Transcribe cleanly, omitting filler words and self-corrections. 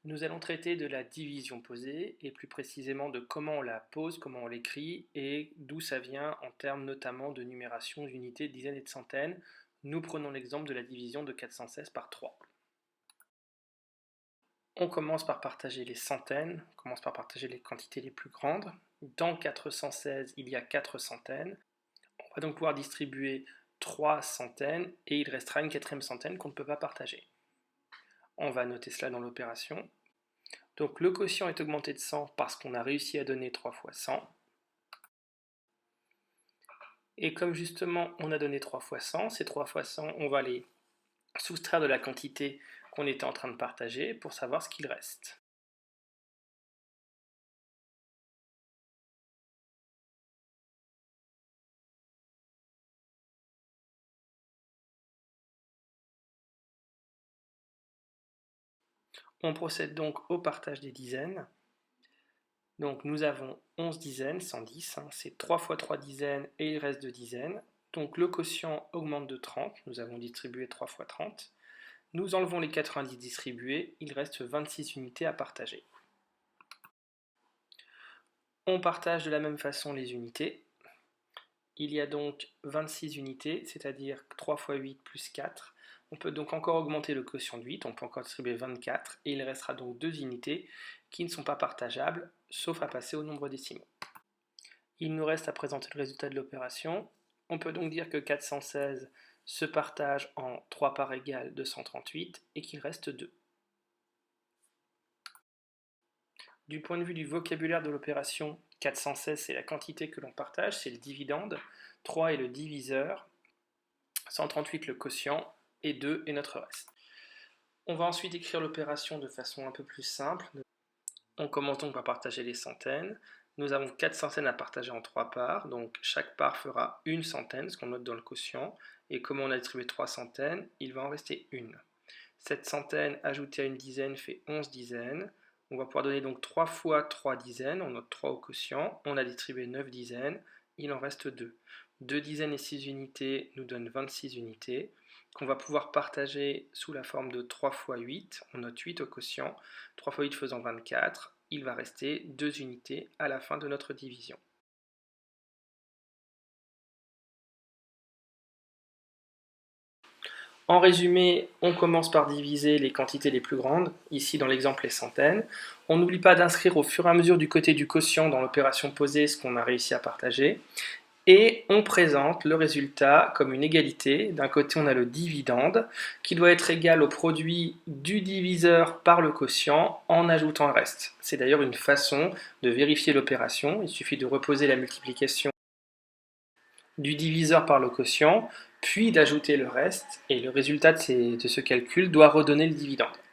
Nous allons traiter de la division posée et plus précisément de comment on la pose, comment on l'écrit et d'où ça vient en termes notamment de numération d'unités, de dizaines et de centaines. Nous prenons l'exemple de la division de 416 par 3. On commence par partager les centaines, on commence par partager les quantités les plus grandes. Dans 416, il y a 4 centaines. On va donc pouvoir distribuer 3 centaines et il restera une quatrième centaine qu'on ne peut pas partager. On va noter cela dans l'opération. Donc le quotient est augmenté de 100 parce qu'on a réussi à donner 3 fois 100. Et comme justement on a donné 3 fois 100, ces 3 fois 100, on va les soustraire de la quantité qu'on était en train de partager pour savoir ce qu'il reste. On procède donc au partage des dizaines. Donc nous avons 11 dizaines, 110, c'est 3 fois 3 dizaines et il reste 2 dizaines. Donc le quotient augmente de 30, nous avons distribué 3 fois 30. Nous enlevons les 90 distribués, il reste 26 unités à partager. On partage de la même façon les unités. Il y a donc 26 unités, c'est-à-dire 3 fois 8 plus 4. On peut donc encore augmenter le quotient de 8, on peut encore distribuer 24, et il restera donc 2 unités qui ne sont pas partageables, sauf à passer au nombre décimaux. Il nous reste à présenter le résultat de l'opération. On peut donc dire que 416 se partage en 3 parts égales de 138 et qu'il reste 2. Du point de vue du vocabulaire de l'opération, 416 c'est la quantité que l'on partage, c'est le dividende, 3 est le diviseur, 138 le quotient et 2 est notre reste. On va ensuite écrire l'opération de façon un peu plus simple. On commence donc par partager les centaines. Nous avons 4 centaines à partager en 3 parts, donc chaque part fera une centaine, ce qu'on note dans le quotient, et comme on a distribué 3 centaines, il va en rester une. Cette centaine ajoutée à une dizaine fait 11 dizaines. On va pouvoir donner donc 3 fois 3 dizaines, on note 3 au quotient, on a distribué 9 dizaines, il en reste 2. 2 dizaines et 6 unités nous donnent 26 unités, qu'on va pouvoir partager sous la forme de 3 fois 8, on note 8 au quotient, 3 fois 8 faisant 24, il va rester 2 unités à la fin de notre division. En résumé, on commence par diviser les quantités les plus grandes, ici dans l'exemple les centaines. On n'oublie pas d'inscrire au fur et à mesure du côté du quotient dans l'opération posée ce qu'on a réussi à partager. Et on présente le résultat comme une égalité. D'un côté, on a le dividende qui doit être égal au produit du diviseur par le quotient en ajoutant un reste. C'est d'ailleurs une façon de vérifier l'opération. Il suffit de reposer la multiplication du diviseur par le quotient, puis d'ajouter le reste, et le résultat de ce calcul doit redonner le dividende.